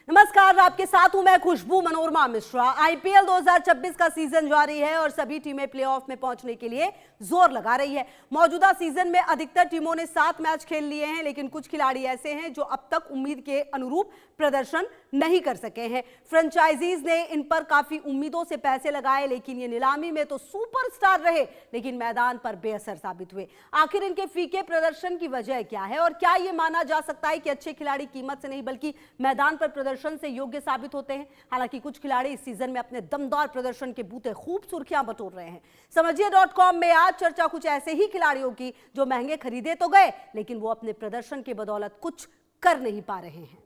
नमस्कार, आपके साथ हूं मैं खुशबू मनोरमा मिश्रा। आईपीएल 2026 का सीजन जारी है और सभी टीमें प्लेऑफ में पहुंचने के लिए जोर लगा रही है। मौजूदा सीजन में अधिकतर टीमों ने 7 मैच खेल लिए हैं, लेकिन कुछ खिलाड़ी ऐसे हैं जो अब तक उम्मीद के अनुरूप प्रदर्शन नहीं कर सके हैं। फ्रेंचाइजीज ने इन पर काफी उम्मीदों से पैसे लगाए, लेकिन ये नीलामी में तो सुपरस्टार रहे, लेकिन मैदान पर बेअसर साबित हुए। आखिर इनके फीके प्रदर्शन की वजह क्या है और क्या ये माना जा सकता है कि अच्छे खिलाड़ी कीमत से नहीं बल्कि मैदान पर प्रदर्शन से योग्य साबित होते हैं? हालांकि कुछ खिलाड़ी इस सीजन में अपने दमदार प्रदर्शन के बूते खूब सुर्खियां बटोर रहे हैं। समझिए.com में आज चर्चा कुछ ऐसे ही खिलाड़ियों की जो महंगे खरीदे तो गए, लेकिन वो अपने प्रदर्शन की बदौलत कुछ कर नहीं पा रहे हैं।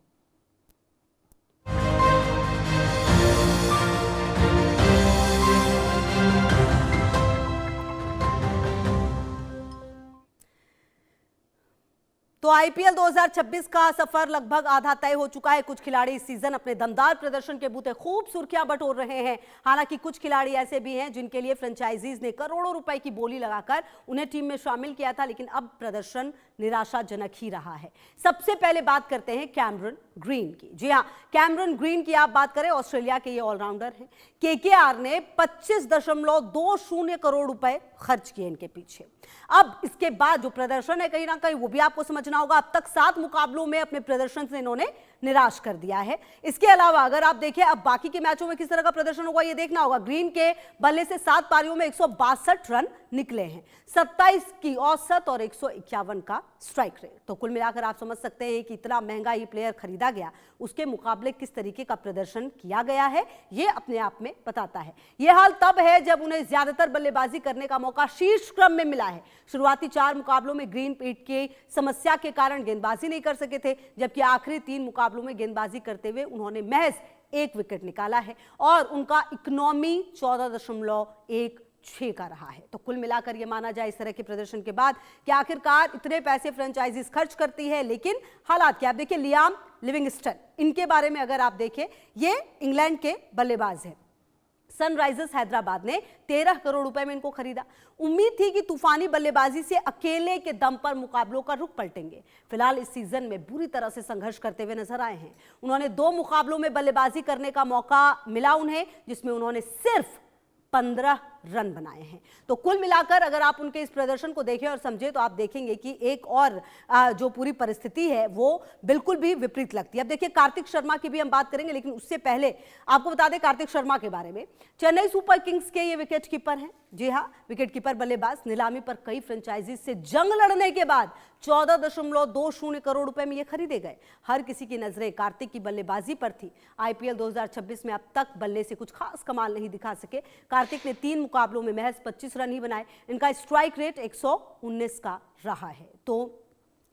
तो आईपीएल 2026 का सफर लगभग आधा तय हो चुका है। कुछ खिलाड़ी इस सीजन अपने दमदार प्रदर्शन के बूते खूब सुर्खियां बटोर रहे हैं। हालांकि कुछ खिलाड़ी ऐसे भी हैं जिनके लिए फ्रेंचाइजीज ने करोड़ों रुपए की बोली लगाकर उन्हें टीम में शामिल किया था, लेकिन अब प्रदर्शन निराशाजनक ही रहा है। सबसे पहले बात करते हैं कैमरन ग्रीन की। जी हां, कैमरन ग्रीन की आप बात करें, ऑस्ट्रेलिया के ये ऑलराउंडर हैं। केकेआर ने 25.20 करोड़ रुपए खर्च किए इनके पीछे। अब इसके बाद जो प्रदर्शन है, कहीं ना कहीं वो भी आपको समझना होगा। अब तक 7 मुकाबलों में अपने प्रदर्शन से इन्होंने निराश कर दिया है। इसके अलावा अगर आप देखें अब बाकी के मैचों में किस तरह का प्रदर्शन होगा, ये देखना होगा। ग्रीन के बल्ले से 7 पारियों में 162 रन निकले हैं, 27 की औसत और 151 का स्ट्राइक रेट। तो कुल मिलाकर आप समझ सकते हैं कि इतना महंगा ही प्लेयर खरीदा गया, उसके मुकाबले किस तरीके का प्रदर्शन किया गया है, ये अपने आप में बताता है। यह हाल तब है जब उन्हें ज्यादातर बल्लेबाजी करने का मौका शीर्ष क्रम में मिला है। शुरुआती 4 मुकाबलों में ग्रीन पीठ की समस्या के कारण गेंदबाजी नहीं कर सके थे, जबकि आखिरी 3 मुकाबलों में गेंदबाजी करते हुए उन्होंने महज 1 विकेट निकाला है और उनका इकोनॉमी 14.16 का रहा है। तो कुल मिलाकर यह माना जाए इस तरह के प्रदर्शन के बाद कि आखिरकार इतने पैसे फ्रेंचाइजीज खर्च करती है, लेकिन हालात क्या। आप देखिए लियाम लिविंगस्टन, इनके बारे में अगर आप देखें, ये इंग्लैंड के बल्लेबाज हैं। सनराइजर्स हैदराबाद ने 13 करोड़ रुपए में इनको खरीदा। उम्मीद थी कि तूफानी बल्लेबाजी से अकेले के दम पर मुकाबलों का रुख पलटेंगे। फिलहाल इस सीजन में बुरी तरह से संघर्ष करते हुए नजर आए हैं। उन्होंने 2 मुकाबलों में बल्लेबाजी करने का मौका मिला उन्हें, जिसमें उन्होंने सिर्फ 15 रन बनाए हैं। तो कुल मिलाकर अगर आप उनके इस प्रदर्शन को देखें और समझें तो आप देखेंगे कि एक और जो पूरी परिस्थिति है वो बिल्कुल भी विपरीत लगती है। अब देखिए कार्तिक शर्मा की भी हम बात करेंगे, लेकिन उससे पहले आपको बता दें कार्तिक शर्मा के बारे में। चेन्नई सुपर किंग्स के ये विकेट कीपर हैं। जी हाँ, विकेट कीपर बल्लेबाज नीलामी पर कई फ्रेंचाइजीज से जंग लड़ने के बाद 14.20 करोड़ रुपए में ये खरीदे गए। हर किसी की नजरें कार्तिक की बल्लेबाजी पर थी। आईपीएल 2026 में अब तक बल्ले से कुछ खास कमाल नहीं दिखा सके। कार्तिक ने 3 मुकाबलों में महज 25 रन ही बनाए। इनका स्ट्राइक रेट 119 का रहा है। तो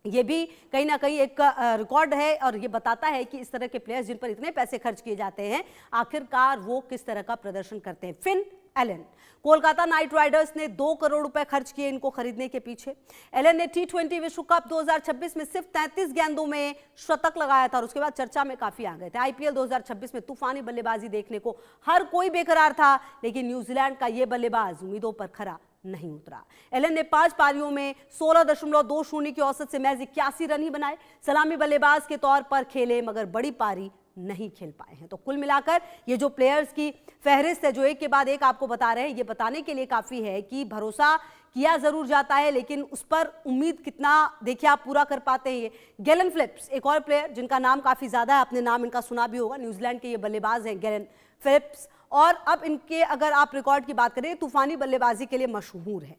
ये भी कहीं ना कहीं एक रिकॉर्ड है और ये बताता है कि इस तरह के प्लेयर्स जिन पर इतने पैसे खर्च किए जाते हैं, आखिरकार वो किस तरह का प्रदर्शन करते हैं। Finn Allen, Kolkata night Riders ने 2 करोड़ रुपए खर्च किए इनको खरीदने के पीछे। एलन ने T20 विश्व कप 2026 में सिर्फ 33 गेंदों में शतक लगाया था और उसके बाद चर्चा में काफी आ गए थे। आईपीएल 2026 में तूफानी बल्लेबाजी देखने को हर कोई बेकरार था, लेकिन न्यूजीलैंड का यह बल्लेबाज उम्मीदों पर खरा नहीं उतरा। एलन ने 5 पारियों में 16.20 की औसत से महज 81 रन ही बनाए। सलामी बल्लेबाज के तौर पर खेले, मगर बड़ी पारी नहीं खेल पाए हैं। तो कुल मिलाकर ये जो प्लेयर्स की फहरिस्त है जो एक के बाद एक आपको बता रहे हैं, ये बताने के लिए काफी है कि भरोसा किया जरूर जाता है, लेकिन उस पर उम्मीद कितना देखिए आप पूरा कर पाते हैं। गैलन फिलिप्स एक और प्लेयर जिनका नाम काफी ज्यादा है, आपने नाम इनका सुना भी होगा। न्यूजीलैंड के ये बल्लेबाज हैं गैलन फिलिप्स, और अब इनके अगर आप रिकॉर्ड की बात करें, तूफानी बल्लेबाजी के लिए मशहूर है।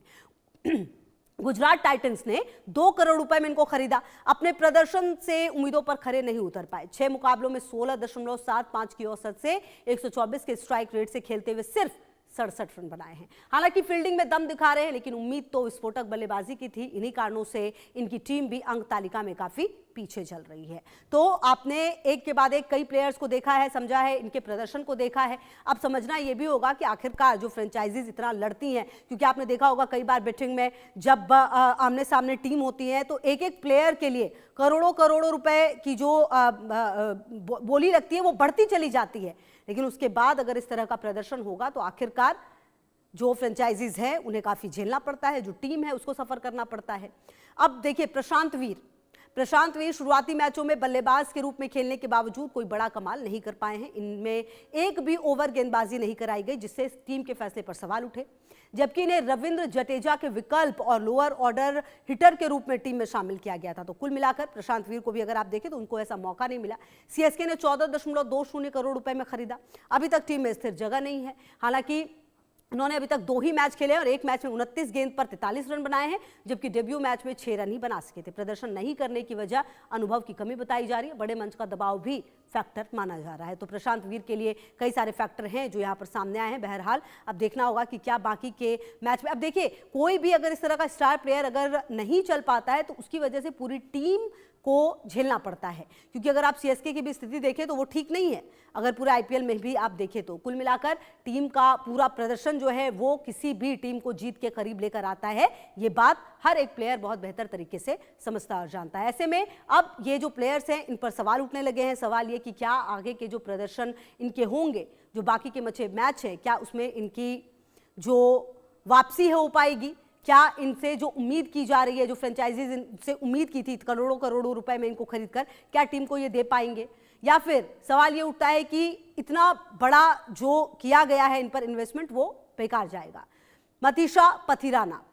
गुजरात टाइटंस ने 2 करोड़ रुपए में इनको खरीदा। अपने प्रदर्शन से उम्मीदों पर खरे नहीं उतर पाए। 6 मुकाबलों में 16.75 की औसत से 124 के स्ट्राइक रेट से खेलते हुए सिर्फ 67 रन बनाए हैं। हालांकि फील्डिंग में दम दिखा रहे हैं, लेकिन उम्मीद तो विस्फोटक बल्लेबाजी की थी। इन्हीं कारणों से इनकी टीम भी अंक तालिका में काफी पीछे चल रही है। तो आपने एक के बाद एक कई प्लेयर्स को देखा है, समझा है, इनके प्रदर्शन को देखा है। अब समझना यह भी होगा कि आखिरकार जो फ्रेंचाइजीज इतना लड़ती हैं, क्योंकि आपने देखा होगा कई बार बेटिंग में जब आमने सामने टीम होती है तो एक एक प्लेयर के लिए करोड़ों करोड़ों रुपए की जो बोली लगती है वो बढ़ती चली जाती है। लेकिन उसके बाद अगर इस तरह का प्रदर्शन होगा तो आखिरकार जो फ्रेंचाइजीज है उन्हें काफी झेलना पड़ता है, जो टीम है उसको सफर करना पड़ता है। अब देखिए प्रशांत वीर प्रशांत वीर शुरुआती मैचों में बल्लेबाज के रूप में खेलने के बावजूद कोई बड़ा कमाल नहीं कर पाए हैं। इनमें एक भी ओवर गेंदबाजी नहीं कराई गई, जिससे टीम के फैसले पर सवाल उठे। जबकि इन्हें रविंद्र जडेजा के विकल्प और लोअर ऑर्डर हिटर के रूप में टीम में शामिल किया गया था। तो कुल मिलाकर प्रशांत वीर को भी अगर आप देखें तो उनको ऐसा मौका नहीं मिला। सीएसके ने 14.20 करोड़ रुपए में खरीदा। अभी तक टीम में स्थिर जगह नहीं है। हालांकि उन्होंने अभी तक 2 ही मैच खेले और एक मैच में 29 गेंद पर 43 रन बनाए हैं, जबकि डेब्यू मैच में 6 रन ही बना सके थे। प्रदर्शन नहीं करने की वजह अनुभव की कमी बताई जा रही है। बड़े मंच का दबाव भी फैक्टर माना जा रहा है। तो प्रशांत वीर के लिए कई सारे फैक्टर हैं जो यहाँ पर सामने आए हैं। बहरहाल अब देखना होगा कि क्या बाकी के मैच में, अब देखिए कोई भी अगर इस तरह का स्टार प्लेयर अगर नहीं चल पाता है तो उसकी वजह से पूरी टीम को झेलना पड़ता है, क्योंकि अगर आप सीएसके की भी स्थिति देखें तो वो ठीक नहीं है। अगर पूरे आईपीएल में भी आप देखें तो कुल मिलाकर टीम का पूरा प्रदर्शन जो है वो किसी भी टीम को जीत के करीब लेकर आता है। ये बात हर एक प्लेयर बहुत बेहतर तरीके से समझता और जानता है। ऐसे में अब ये जो प्लेयर्स हैं इन पर सवाल उठने लगे हैं। सवाल ये कि क्या आगे के जो प्रदर्शन इनके होंगे, जो बाकी के बचे मैच है, क्या उसमें इनकी जो वापसी है हो पाएगी? क्या इनसे जो उम्मीद की जा रही है, जो फ्रेंचाइजीज इनसे उम्मीद की थी करोड़ों करोड़ों रुपए में इनको खरीदकर, क्या टीम को ये दे पाएंगे? या फिर सवाल ये उठता है कि इतना बड़ा जो किया गया है इन पर इन्वेस्टमेंट वो बेकार जाएगा। मतीशा पथिराना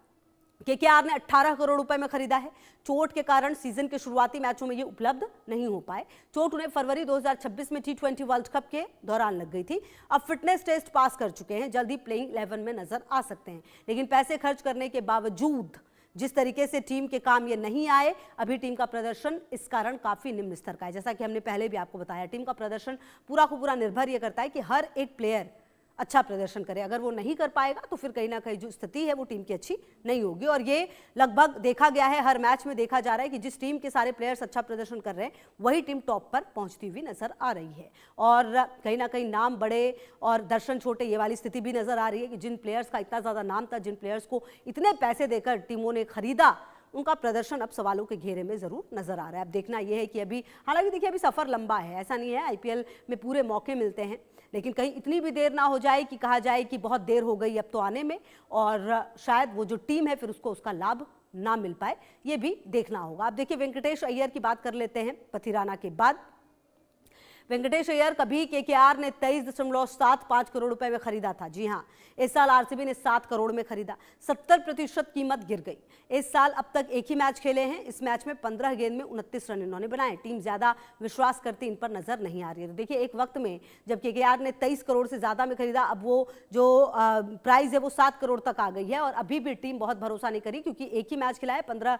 केकेआर ने 18 करोड़ रुपए में खरीदा है। चोट के कारण सीजन के शुरुआती मैचों में ये उपलब्ध नहीं हो पाए। चोट उन्हें फरवरी 2026 में T20 वर्ल्ड कप के दौरान लग गई थी। अब फिटनेस टेस्ट पास कर चुके हैं, जल्दी प्लेइंग 11 में नजर आ सकते हैं। लेकिन पैसे खर्च करने के बावजूद जिस तरीके से टीम के काम ये नहीं आए, अभी टीम का प्रदर्शन इस कारण काफी निम्न स्तर का है। जैसा कि हमने पहले भी आपको बताया, टीम का प्रदर्शन पूरा को पूरा निर्भर यह करता है कि हर एक प्लेयर अच्छा प्रदर्शन करे। अगर वो नहीं कर पाएगा तो फिर कहीं ना कहीं जो स्थिति है वो टीम की अच्छी नहीं होगी। और ये लगभग देखा गया है, हर मैच में देखा जा रहा है कि जिस टीम के सारे प्लेयर्स अच्छा प्रदर्शन कर रहे हैं वही टीम टॉप पर पहुंचती हुई नजर आ रही है। और कहीं ना कहीं नाम बड़े और दर्शन छोटे, ये वाली स्थिति भी नजर आ रही है कि जिन प्लेयर्स का इतना ज्यादा नाम था, जिन प्लेयर्स को इतने पैसे देकर टीमों ने खरीदा, उनका प्रदर्शन अब सवालों के घेरे में जरूर नजर आ रहा है। अब देखना यह है कि अभी, हालांकि देखिए अभी सफर लंबा है, ऐसा नहीं है, आईपीएल में पूरे मौके मिलते हैं, लेकिन कहीं इतनी भी देर ना हो जाए कि कहा जाए कि बहुत देर हो गई अब तो आने में, और शायद वो जो टीम है फिर उसको उसका लाभ ना मिल पाए, ये भी देखना होगा। अब देखिए वेंकटेश अय्यर की बात कर लेते हैं। पथिराना के बाद वेंकटेश अय्यर कभी केकेआर ने 23.75 करोड़ रुपए में खरीदा था। जी हां, इस साल आरसीबी ने 7 करोड़ में खरीदा। 70% कीमत गिर गई। इस साल अब तक एक ही मैच खेले हैं। इस मैच में 15 गेंद में 29 रन इन्होंने बनाए। टीम ज्यादा विश्वास करती इन पर नजर नहीं आ रही है। तो देखिए एक वक्त में जब केकेआर ने 23 करोड़ से ज्यादा में खरीदा, अब वो जो प्राइस है वो 7 करोड़ तक आ गई है। और अभी भी टीम बहुत भरोसा नहीं करी, क्योंकि एक ही मैच खिला है, 15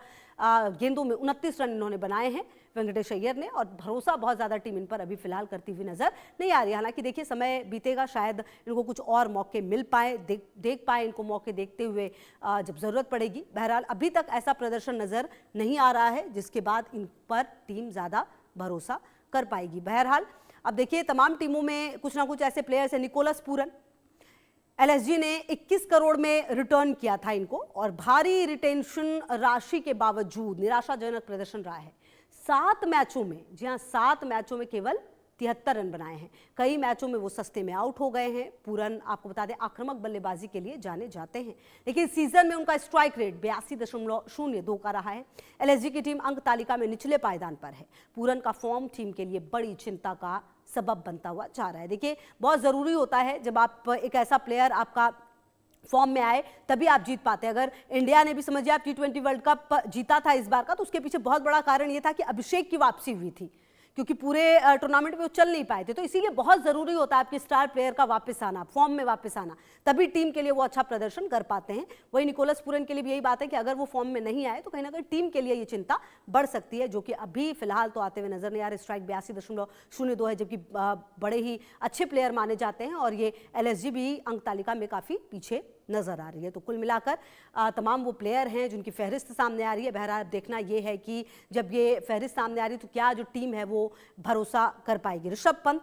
गेंदों में 29 रन इन्होंने बनाए हैं वेंकटेश अय्यर ने, और भरोसा बहुत ज्यादा टीम इन पर अभी फिलहाल करती हुई नजर नहीं आ रही। हालांकि देखिए समय बीतेगा, शायद इनको कुछ और मौके मिल पाए, देख पाए इनको मौके देखते हुए जब जरूरत पड़ेगी। बहरहाल अभी तक ऐसा प्रदर्शन नजर नहीं आ रहा है जिसके बाद इन पर टीम ज्यादा भरोसा कर पाएगी। बहरहाल अब देखिए तमाम टीमों में कुछ ना कुछ ऐसे प्लेयर्स हैं। निकोलस पूरन, एलएसजी ने 21 करोड़ में रिटर्न किया था इनको, और भारी रिटेंशन राशि के बावजूद निराशाजनक प्रदर्शन रहा है। 7 मैचों में, जी हां 7 मैचों में केवल 73 रन बनाए हैं। कई मैचों में वो सस्ते में आउट हो गए हैं। पूरन आपको बता दें आक्रामक बल्लेबाजी के लिए जाने जाते हैं, लेकिन सीजन में उनका स्ट्राइक रेट 82.02 का रहा है। एलएसजी की टीम अंक तालिका में निचले पायदान पर है। पूरन का फॉर्म टीम के लिए बड़ी चिंता का सबब बनता हुआ जा रहा है। देखिए बहुत जरूरी होता है जब आप एक ऐसा प्लेयर आपका फॉर्म में आए तभी आप जीत पाते हैं। अगर इंडिया ने भी समझिए आप T20 वर्ल्ड कप जीता था इस बार का, तो उसके पीछे बहुत बड़ा कारण ये था कि अभिषेक की वापसी हुई थी, क्योंकि पूरे टूर्नामेंट में वो चल नहीं पाए थे। तो इसीलिए बहुत जरूरी होता है आपके स्टार प्लेयर का वापस आना, फॉर्म में वापस आना, तभी टीम के लिए वो अच्छा प्रदर्शन कर पाते हैं। वही निकोलस पूरन के लिए भी यही बात है कि अगर वो फॉर्म में नहीं आए तो कहीं ना कहीं टीम के लिए ये चिंता बढ़ सकती है, जो कि अभी फिलहाल तो आते हुए नजर नहीं आ रहे। स्ट्राइक 82.02 है, जबकि बड़े ही अच्छे प्लेयर माने जाते हैं, और ये एलएसजी भी अंक तालिका में काफी पीछे नजर आ रही है। तो कुल मिलाकर तमाम वो प्लेयर हैं जिनकी फहरिस्त सामने आ रही है। बहरहाल देखना ये है कि जब ये फहरिस्त सामने आ रही है तो क्या जो टीम है वो भरोसा कर पाएगी। ऋषभ पंत,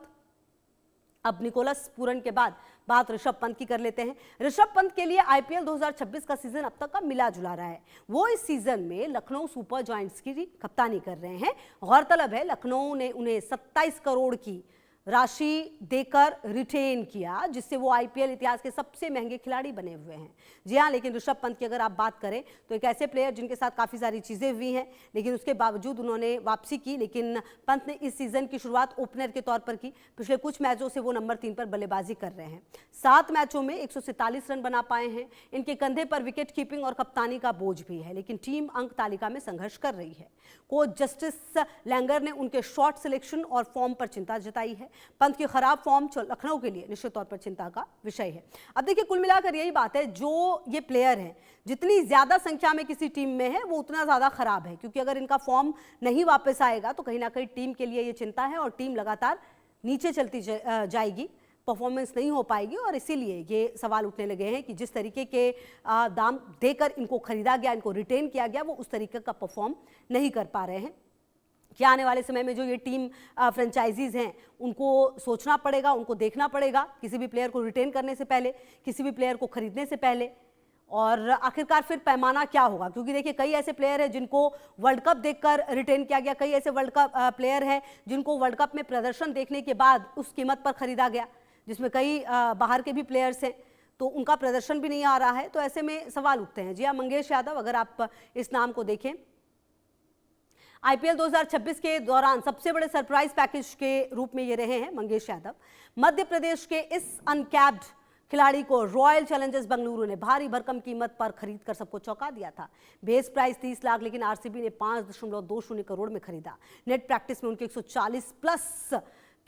अब निकोलस पूरन के बाद बात ऋषभ पंत की कर लेते हैं। ऋषभ पंत के लिए आईपीएल 2026 का सीजन अब तक का मिला जुला रहा है। वो इस सीजन में लखनऊ सुपर जायंट्स की कप्तानी कर रहे हैं। गौरतलब है लखनऊ ने उन्हें 27 करोड़ की राशि देकर रिटेन किया, जिससे वो आईपीएल इतिहास के सबसे महंगे खिलाड़ी बने हुए हैं। जी हाँ, लेकिन ऋषभ पंत की अगर आप बात करें तो एक ऐसे प्लेयर जिनके साथ काफ़ी सारी चीज़ें हुई हैं, लेकिन उसके बावजूद उन्होंने वापसी की। लेकिन पंत ने इस सीज़न की शुरुआत ओपनर के तौर पर की। पिछले कुछ मैचों से वो नंबर 3 पर बल्लेबाजी कर रहे हैं। 7 मैचों में 147 रन बना पाए हैं। इनके कंधे पर विकेट कीपिंग और कप्तानी का बोझ भी है, लेकिन टीम अंक तालिका में संघर्ष कर रही है। कोच जस्टिस लैंगर ने उनके शॉट सिलेक्शन और फॉर्म पर चिंता जताई है। पंत की खराब फॉर्म लखनऊ के लिए निश्चित तौर पर चिंता का विषय है। अब देखिए, कुल मिलाकर यही बात है, जो ये प्लेयर हैं जितनी ज्यादा संख्या में किसी टीम में है वो उतना ज्यादा खराब है, क्योंकि अगर इनका फॉर्म नहीं वापस आएगा तो कहीं ना कहीं टीम के लिए ये चिंता है और टीम लगातार नीचे चलती जाएगी, परफॉर्मेंस नहीं हो पाएगी। और इसीलिए ये सवाल उठने लगे हैं कि जिस तरीके के दाम देकर इनको खरीदा गया, इनको रिटेन किया गया, वो उस तरीके का परफॉर्म नहीं कर पा रहे हैं। क्या आने वाले समय में जो ये टीम फ्रेंचाइजीज हैं उनको सोचना पड़ेगा, उनको देखना पड़ेगा किसी भी प्लेयर को रिटेन करने से पहले, किसी भी प्लेयर को खरीदने से पहले, और आखिरकार फिर पैमाना क्या होगा। क्योंकि देखिए, कई ऐसे प्लेयर हैं जिनको वर्ल्ड कप देखकर रिटेन किया गया, कई ऐसे वर्ल्ड कप प्लेयर हैं जिनको वर्ल्ड कप में प्रदर्शन देखने के बाद उस कीमत पर खरीदा गया, जिसमें कई बाहर के भी प्लेयर्स हैं, तो उनका प्रदर्शन भी नहीं आ रहा है। तो ऐसे में सवाल उठते हैं। जी हाँ, मंगेश यादव, अगर आप इस नाम को देखें, आईपीएल 2026 के दौरान सबसे बड़े सरप्राइज पैकेज के रूप में ये रहे हैं मंगेश यादव। मध्य प्रदेश के इस अनकैप्ड खिलाड़ी को रॉयल चैलेंजर्स बेंगलुरु ने भारी भरकम कीमत पर खरीद कर सबको चौंका दिया था। बेस प्राइस 30 लाख, लेकिन आरसीबी ने 5.20 करोड़ में खरीदा। नेट प्रैक्टिस में उनके 140 प्लस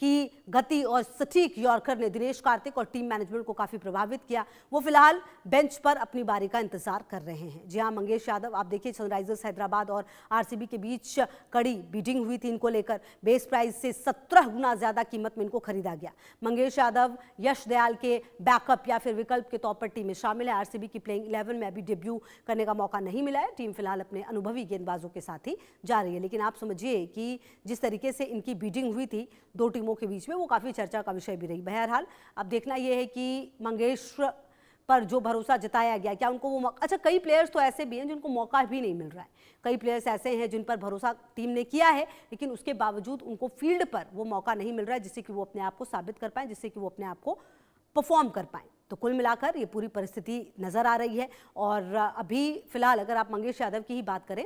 की गति और सटीक यॉर्कर ने दिनेश कार्तिक और टीम मैनेजमेंट को काफी प्रभावित किया। वो फिलहाल बेंच पर अपनी बारी का इंतजार कर रहे हैं। जी हाँ, मंगेश यादव, आप देखिए, सनराइजर्स हैदराबाद और आरसीबी के बीच कड़ी बीटिंग हुई थी इनको लेकर। बेस प्राइस से 17 गुना ज्यादा कीमत में इनको खरीदा गया। मंगेश यादव यश दयाल के बैकअप या फिर विकल्प के तौर पर टीम में शामिल है। आरसीबी की प्लेइंग 11 में अभी डेब्यू करने का मौका नहीं मिला है। टीम फिलहाल अपने अनुभवी गेंदबाजों के साथ ही जा रही है। लेकिन आप समझिए कि जिस तरीके से इनकी बीटिंग हुई थी दो टीमों के बीच में, वो काफी चर्चा का विषय भी रही। बहरहाल अब देखना यह है कि मंगेश पर जो भरोसा जताया गया, क्या उनको वो अच्छा, कई प्लेयर्स तो ऐसे भी हैं जिनको मौका भी नहीं मिल रहा है। कई प्लेयर्स ऐसे हैं जिन पर भरोसा टीम ने किया है, लेकिन उसके बावजूद उनको फील्ड पर वो मौका नहीं मिल रहा है जिससे कि वो अपने आप को साबित कर पाए, जिससे कि वो अपने आप को परफॉर्म कर पाए। तो कुल मिलाकर ये पूरी परिस्थिति नजर आ रही है। और अभी फिलहाल अगर आप मंगेश यादव की ही बात करें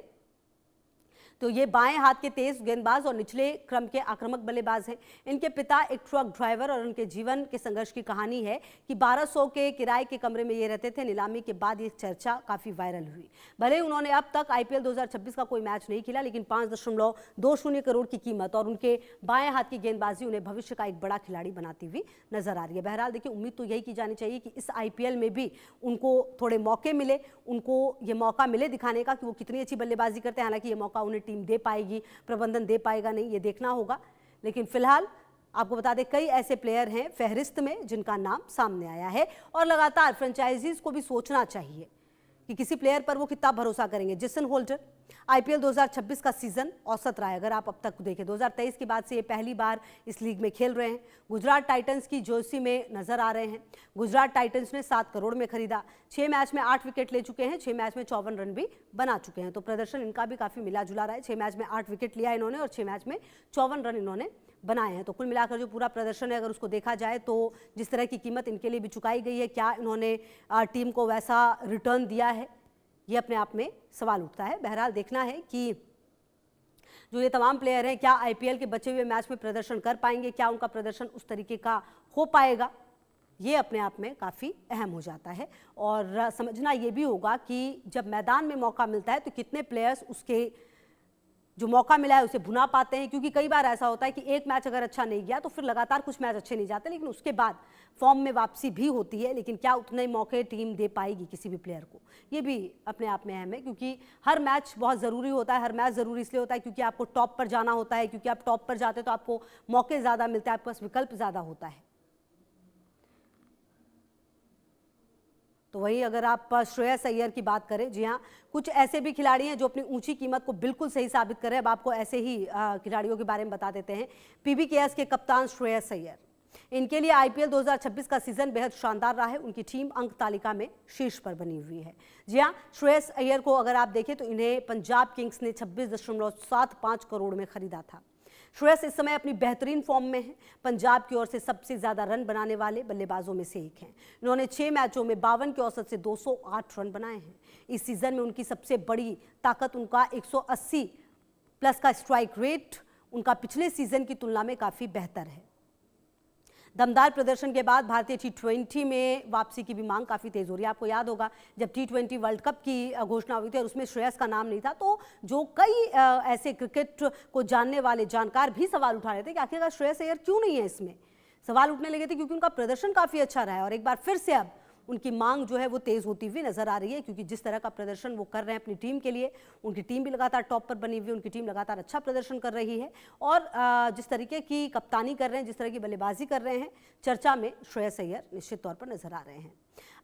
तो ये बाएं हाथ के तेज गेंदबाज और निचले क्रम के आक्रामक बल्लेबाज हैं। इनके पिता एक ट्रक ड्राइवर और उनके जीवन के संघर्ष की कहानी है कि 1200 के किराए के कमरे में ये रहते थे। नीलामी के बाद ये चर्चा काफी वायरल हुई। भले उन्होंने अब तक आईपीएल 2026 का कोई मैच नहीं खेला, लेकिन 5.20 करोड़ की कीमत और उनके बाएं हाथ की गेंदबाजी उन्हें भविष्य का एक बड़ा खिलाड़ी बनाती हुई नजर आ रही है। बहरहाल देखिए, उम्मीद तो यही की जानी चाहिए कि इस आईपीएल में भी उनको थोड़े मौके मिले, उनको ये मौका मिले दिखाने का कि वो कितनी अच्छी बल्लेबाजी करते हैं। हालांकि ये मौका उन्हें टीम दे पाएगी, प्रबंधन दे पाएगा नहीं, ये देखना होगा। लेकिन फिलहाल आपको बता दें, कई ऐसे प्लेयर हैं फहरिस्त में जिनका नाम सामने आया है और लगातार फ्रेंचाइजीज को भी सोचना चाहिए कि किसी प्लेयर पर वो कितना भरोसा करेंगे। जेसन होल्डर, आईपीएल 2026 का सीजन औसत रहा है। अगर आप अब तक देखें, 2023 के बाद से ये पहली बार इस लीग में खेल रहे हैं। गुजरात टाइटंस की जर्सी में नजर आ रहे हैं। गुजरात टाइटंस ने 7 करोड़ में खरीदा। 6 मैच में 8 विकेट ले चुके हैं, 6 मैच में 54 रन भी बना चुके हैं। तो प्रदर्शन इनका भी काफी मिला जुला रहा है। 6 मैच में 8 विकेट लिया इन्होंने और 6 मैच में 54 रन इन्होंने बनाए हैं। तो कुल मिलाकर जो पूरा प्रदर्शन है, अगर उसको देखा जाए तो जिस तरह की कीमत इनके लिए भी चुकाई गई है, क्या इन्होंने टीम को वैसा रिटर्न दिया है, ये अपने आप में सवाल उठता है। बहरहाल देखना है कि जो ये तमाम प्लेयर हैं, क्या आईपीएल के बचे हुए मैच में प्रदर्शन कर पाएंगे, क्या उनका प्रदर्शन उस तरीके का हो पाएगा, ये अपने आप में काफ़ी अहम हो जाता है। और समझना ये भी होगा कि जब मैदान में मौका मिलता है तो कितने प्लेयर्स उसके जो मौका मिला है उसे भुना पाते हैं। क्योंकि कई बार ऐसा होता है कि एक मैच अगर अच्छा नहीं गया तो फिर लगातार कुछ मैच अच्छे नहीं जाते, लेकिन उसके बाद फॉर्म में वापसी भी होती है। लेकिन क्या उतने मौके टीम दे पाएगी किसी भी प्लेयर को, ये भी अपने आप में अहम है। क्योंकि हर मैच बहुत ज़रूरी होता है। हर मैच ज़रूरी इसलिए होता है क्योंकि आपको टॉप पर जाना होता है, क्योंकि आप टॉप पर जाते तो आपको मौके ज़्यादा मिलते हैं, आपके पास विकल्प ज़्यादा होता है। तो वही अगर आप श्रेयस अय्यर की बात करें, जी हाँ, कुछ ऐसे भी खिलाड़ी हैं जो अपनी ऊंची कीमत को बिल्कुल सही साबित कर रहे हैं। अब आपको ऐसे ही खिलाड़ियों के बारे में बता देते हैं। पीबीकेएस के कप्तान श्रेयस अय्यर, इनके लिए आईपीएल 2026 का सीजन बेहद शानदार रहा है। उनकी टीम अंक तालिका में शीर्ष पर बनी हुई है। जी हाँ, श्रेयस अय्यर को अगर आप देखें तो इन्हें पंजाब किंग्स ने 26.75 करोड़ में खरीदा था। श्रेयस इस समय अपनी बेहतरीन फॉर्म में हैं। पंजाब की ओर से सबसे ज्यादा रन बनाने वाले बल्लेबाजों में से एक हैं। इन्होंने 6 मैचों में 52 की औसत से 208 रन बनाए हैं। इस सीजन में उनकी सबसे बड़ी ताकत उनका 180 प्लस का स्ट्राइक रेट उनका पिछले सीजन की तुलना में काफी बेहतर है। दमदार प्रदर्शन के बाद भारतीय टी20 में वापसी की भी मांग काफी तेज हो रही है। आपको याद होगा जब टी20 वर्ल्ड कप की घोषणा हुई थी और उसमें श्रेयस का नाम नहीं था, तो जो कई ऐसे क्रिकेट को जानने वाले जानकार भी सवाल उठा रहे थे कि आखिरकार श्रेयस अय्यर क्यों नहीं है इसमें। सवाल उठने लगे थे क्योंकि उनका प्रदर्शन काफी अच्छा रहा है और एक बार फिर से अब उनकी मांग जो है वो तेज होती हुई नजर आ रही है, क्योंकि जिस तरह का प्रदर्शन वो कर रहे हैं अपनी टीम के लिए, उनकी टीम भी लगातार टॉप पर बनी हुई है, उनकी टीम लगातार अच्छा प्रदर्शन कर रही है और जिस तरीके की कप्तानी कर रहे हैं, जिस तरह की बल्लेबाजी कर रहे हैं, चर्चा में श्रेयस अय्यर निश्चित तौर पर नजर आ रहे हैं।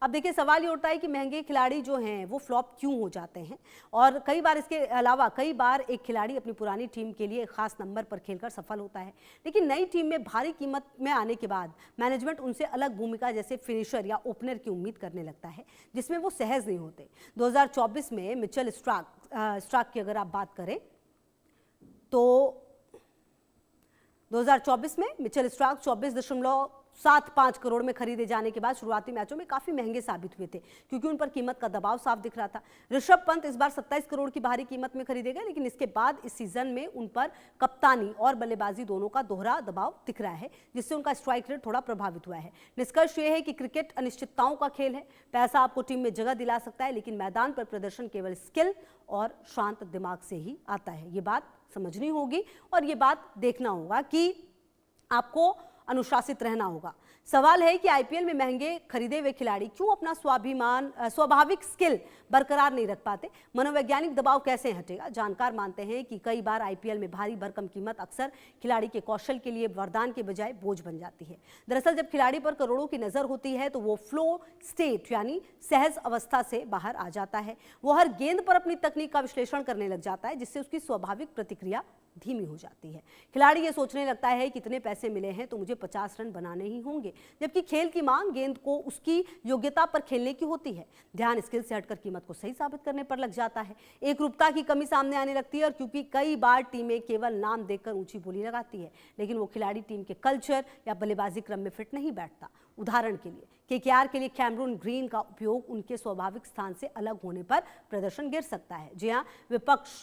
अब देखिए सवाल ये उठता है कि महंगे खिलाड़ी जो हैं वो फ्लॉप क्यों हो जाते हैं, और कई बार इसके अलावा कई बार एक खिलाड़ी अपनी पुरानी टीम के लिए एक खास नंबर पर खेलकर सफल होता है, लेकिन नई टीम में भारी कीमत में आने के बाद मैनेजमेंट उनसे अलग भूमिका जैसे फिनिशर या ओपनर की उम्मीद करने लगता है, जिसमें वो सहज नहीं होते। 2024 में मिचेल स्टार्क की अगर आप बात करें तो 2024 में मिचेल स्टार्क 24.75 करोड़ में खरीदे जाने के बाद शुरुआती मैचों में काफी महंगे साबित हुए थे, क्योंकि उन पर कीमत का दबाव साफ दिख रहा था। ऋषभ पंत इस बार 27 करोड़ की भारी कीमत में खरीदे गए, लेकिन इसके बाद इस सीजन में उन पर कप्तानी और बल्लेबाजी दोनों का दोहरा दबाव दिख रहा है, जिससे उनका स्ट्राइक रेट थोड़ा प्रभावित हुआ है। निष्कर्ष यह है कि क्रिकेट अनिश्चितताओं का खेल है। पैसा आपको टीम में जगह दिला सकता है, लेकिन मैदान पर प्रदर्शन केवल स्किल और शांत दिमाग से ही आता है। ये बात समझनी होगी और ये बात देखना होगा कि आपको अनुशासित रहना होगा। सवाल है कि आईपीएल में महंगे खरीदे हुए खिलाड़ी क्यों अपना स्वाभाविक स्किल बरकरार नहीं रख पाते। मनोवैज्ञानिक दबाव कैसे हटेगा। जानकार मानते हैं कि कई बार आईपीएल में भारी भरकम कीमत अक्सर खिलाड़ी के कौशल के लिए वरदान के बजाय बोझ बन जाती है। दरअसल जब खिलाड़ी पर करोड़ों की नजर होती है तो वो फ्लो स्टेट यानी सहज अवस्था से बाहर आ जाता है। वो हर गेंद पर अपनी तकनीक का विश्लेषण करने लग जाता है, जिससे उसकी स्वाभाविक प्रतिक्रिया धीमी हो जाती है। खिलाड़ी ये सोचने लगता है कि इतने पैसे मिले हैं तो मुझे 50 रन बनाने ही होंगे, जबकि खेल की मांग गेंद को उसकी योग्यता पर खेलने की होती है। ध्यान स्किल से हटकर कीमत को सही साबित करने पर लग जाता है। एक रूपता की कमी सामने आने लगती है, और क्योंकि कई बार टीमें केवल नाम देखकर ऊंची बोली लगाती है, लेकिन वो खिलाड़ी टीम के कल्चर या बल्लेबाजी क्रम में फिट नहीं बैठता। उदाहरण के लिए केकेआर के लिए कैमरून ग्रीन का उपयोग उनके स्वाभाविक स्थान से अलग होने पर प्रदर्शन गिर सकता है। जी हाँ, विपक्ष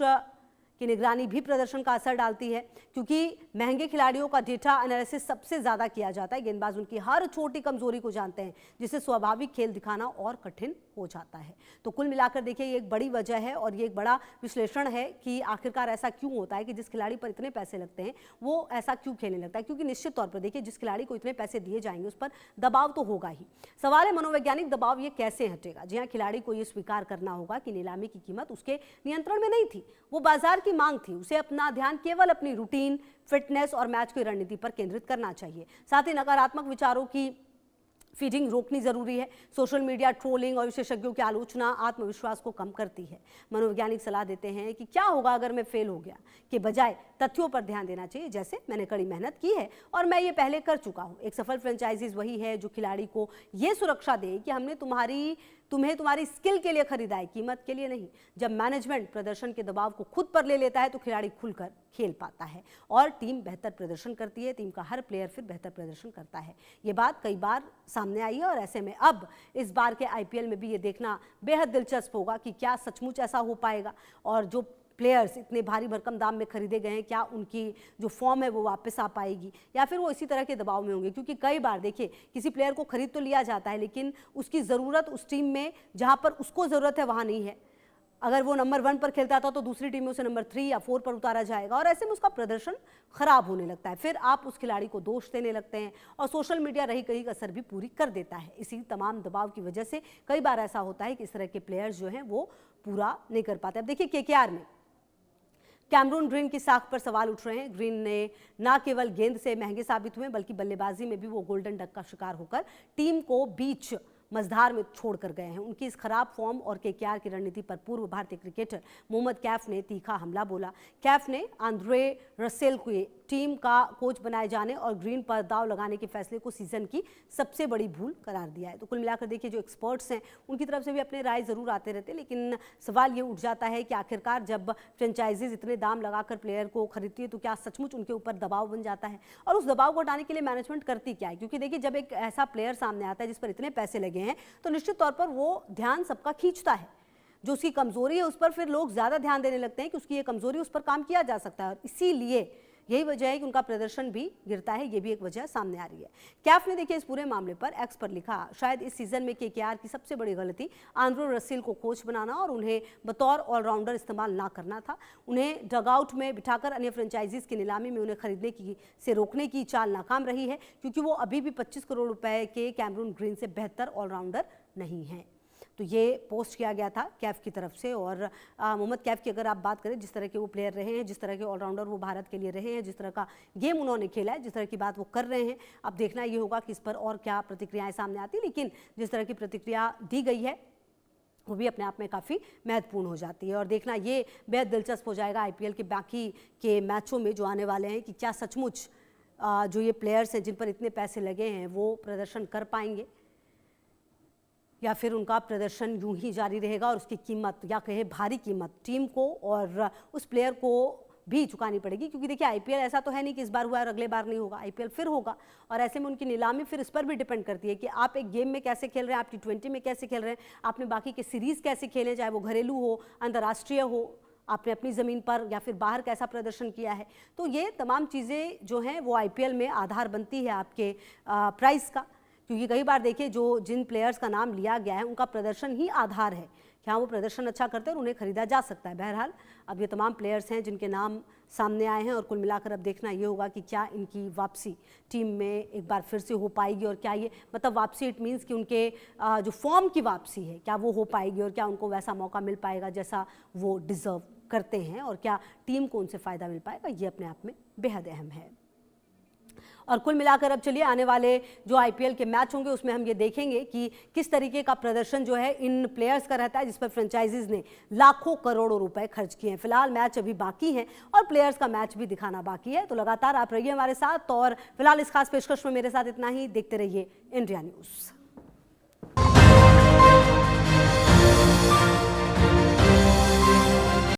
की निगरानी भी प्रदर्शन का असर डालती है, क्योंकि महंगे खिलाड़ियों का डेटा एनालिसिस सबसे ज्यादा किया जाता है। गेंदबाज उनकी हर छोटी कमजोरी को जानते हैं, जिससे स्वाभाविक खेल दिखाना और कठिन हो जाता है। तो कुल मिलाकर देखिए, ये एक बड़ी वजह है और ये एक बड़ा विश्लेषण है कि आखिरकार ऐसा क्यों होता है कि जिस खिलाड़ी पर इतने पैसे लगते हैं वो ऐसा क्यों खेलने लगता है। क्योंकि निश्चित तौर पर देखिए, जिस खिलाड़ी को इतने पैसे दिए जाएंगे उस पर दबाव तो होगा ही। सवाल है मनोवैज्ञानिक दबाव ये कैसे हटेगा। जी हाँ, खिलाड़ी को ये स्वीकार करना होगा कि नीलामी की कीमत उसके नियंत्रण में नहीं थी, वो बाजार की मांग थी। उसे अपना ध्यान केवल अपनी रूटीन, फिटनेस और मैच की रणनीति पर केंद्रित करना चाहिए। साथ ही नकारात्मक विचारों की फीडिंग रोकनी जरूरी है। सोशल मीडिया ट्रोलिंग और विशेषज्ञों की आलोचना आत्मविश्वास को कम करती है। मनोवैज्ञानिक सलाह देते हैं कि क्या होगा अगर मैं फेल हो गया, के बजाय तथ्यों पर ध्यान देना चाहिए, जैसे मैंने कड़ी मेहनत की है और मैं ये पहले कर चुका हूँ। एक सफल फ्रेंचाइजीज वही है जो खिलाड़ी को ये सुरक्षा दे कि हमने तुम्हें तुम्हारी स्किल के लिए खरीदा है, कीमत के लिए नहीं। जब मैनेजमेंट प्रदर्शन के दबाव को खुद पर ले लेता है तो खिलाड़ी खुलकर खेल पाता है और टीम बेहतर प्रदर्शन करती है। टीम का हर प्लेयर फिर बेहतर प्रदर्शन करता है। ये बात कई बार सामने आई है और ऐसे में अब इस बार के आईपीएल में भी ये देखना बेहद दिलचस्प होगा कि क्या सचमुच ऐसा हो पाएगा और जो प्लेयर्स इतने भारी भरकम दाम में खरीदे गए हैं, क्या उनकी जो फॉर्म है वो वापस आ पाएगी या फिर वो इसी तरह के दबाव में होंगे। क्योंकि कई बार देखिए, किसी प्लेयर को खरीद तो लिया जाता है, लेकिन उसकी ज़रूरत उस टीम में जहाँ पर उसको ज़रूरत है वहाँ नहीं है। अगर वो नंबर 1 पर खेलता था तो दूसरी टीम में उसे नंबर 3 या 4 पर उतारा जाएगा और ऐसे में उसका प्रदर्शन खराब होने लगता है। फिर आप उस खिलाड़ी को दोष देने लगते हैं और सोशल मीडिया रही कहीं असर भी पूरी कर देता है। इसी तमाम दबाव की वजह से कई बार ऐसा होता है कि इस तरह के प्लेयर्स जो हैं वो पूरा नहीं कर पाते। अब देखिए, केकेआर में कैमरून ग्रीन की साख पर सवाल उठ रहे हैं। ग्रीन ने न केवल गेंद से महंगे साबित हुए बल्कि बल्लेबाजी में भी वो गोल्डन डक का शिकार होकर टीम को बीच मझधार में छोड़ कर गए हैं। उनकी इस खराब फॉर्म और केकेआर की रणनीति पर पूर्व भारतीय क्रिकेटर मोहम्मद कैफ ने तीखा हमला बोला। कैफ ने आंद्रे रसेल को टीम का कोच बनाए जाने और ग्रीन पर दाव लगाने के फैसले को सीजन की सबसे बड़ी भूल करार दिया है। तो कुल मिलाकर देखिए, जो एक्सपर्ट्स हैं उनकी तरफ से भी अपने राय जरूर आते रहते हैं, लेकिन सवाल ये उठ जाता है कि आखिरकार जब फ्रेंचाइजीज इतने दाम लगाकर प्लेयर को खरीदती है तो क्या सचमुच उनके ऊपर दबाव बन जाता है, और उस दबाव को हटाने के लिए मैनेजमेंट करती क्या है? क्योंकि देखिए, जब एक ऐसा प्लेयर सामने आता है जिस पर इतने पैसे लगे हैं तो निश्चित तौर पर वो ध्यान सबका खींचता है। जो उसकी कमजोरी है उस पर फिर लोग ज्यादा ध्यान देने लगते हैं कि उसकी ये कमजोरी, उस पर काम किया जा सकता है, और इसीलिए यही वजह है कि उनका प्रदर्शन भी गिरता है। ये भी एक वजह सामने आ रही है। कैफ ने देखिए इस पूरे मामले पर एक्स पर लिखा, शायद इस सीजन में केकेआर की सबसे बड़ी गलती आंद्रे रसेल को कोच बनाना और उन्हें बतौर ऑलराउंडर इस्तेमाल ना करना था। उन्हें डगआउट में बिठाकर अन्य फ्रेंचाइजीज की नीलामी में उन्हें खरीदने की से रोकने की चाल नाकाम रही है, क्योंकि वो अभी भी 25 करोड़ रुपए के कैमरून ग्रीन से बेहतर ऑलराउंडर नहीं है। तो ये पोस्ट किया गया था कैफ की तरफ से। और मोहम्मद कैफ की अगर आप बात करें, जिस तरह के वो प्लेयर रहे हैं, जिस तरह के ऑलराउंडर वो भारत के लिए रहे हैं, जिस तरह का गेम उन्होंने खेला है, जिस तरह की बात वो कर रहे हैं, अब देखना ये होगा कि इस पर और क्या प्रतिक्रियाएं सामने आती। लेकिन जिस तरह की प्रतिक्रिया दी गई है वो भी अपने आप में काफ़ी महत्वपूर्ण हो जाती है, और देखना ये बेहद दिलचस्प हो जाएगा आईपीएल के बाकी के मैचों में जो आने वाले हैं कि क्या सचमुच जो ये प्लेयर्स हैं जिन पर इतने पैसे लगे हैं वो प्रदर्शन कर पाएंगे, या फिर उनका प्रदर्शन यूं ही जारी रहेगा और उसकी कीमत, या कहे भारी कीमत, टीम को और उस प्लेयर को भी चुकानी पड़ेगी। क्योंकि देखिए, आईपीएल ऐसा तो है नहीं कि इस बार हुआ और अगले बार नहीं होगा, आईपीएल फिर होगा, और ऐसे में उनकी नीलामी फिर इस पर भी डिपेंड करती है कि आप एक गेम में कैसे खेल रहे हैं, आप T20 में कैसे खेल रहे हैं, आपने बाकी के सीरीज़ कैसे खेले, चाहे वो घरेलू हो, अंतर्राष्ट्रीय हो, आपने अपनी ज़मीन पर या फिर बाहर कैसा प्रदर्शन किया है। तो ये तमाम चीज़ें जो हैं वो आईपीएल में आधार बनती है आपके प्राइस का। क्योंकि कई बार देखिए, जो जिन प्लेयर्स का नाम लिया गया है उनका प्रदर्शन ही आधार है, क्या वो प्रदर्शन अच्छा करते हैं और उन्हें खरीदा जा सकता है। बहरहाल अब ये तमाम प्लेयर्स हैं जिनके नाम सामने आए हैं, और कुल मिलाकर अब देखना ये होगा कि क्या इनकी वापसी टीम में एक बार फिर से हो पाएगी, और क्या ये मतलब वापसी इट मीन्स कि उनके जो फॉर्म की वापसी है क्या वो हो पाएगी, और क्या उनको वैसा मौका मिल पाएगा जैसा वो डिज़र्व करते हैं, और क्या टीम को उनसे फ़ायदा मिल पाएगा, ये अपने आप में बेहद अहम है। और कुल मिलाकर अब चलिए आने वाले जो आईपीएल के मैच होंगे उसमें हम ये देखेंगे कि किस तरीके का प्रदर्शन जो है इन प्लेयर्स का रहता है जिस पर फ्रेंचाइजीज ने लाखों करोड़ों रुपए खर्च किए हैं। फिलहाल मैच अभी बाकी हैं और प्लेयर्स का मैच भी दिखाना बाकी है, तो लगातार आप रहिए हमारे साथ। और फिलहाल इस खास पेशकश में मेरे साथ इतना ही। देखते रहिए इंडिया न्यूज़।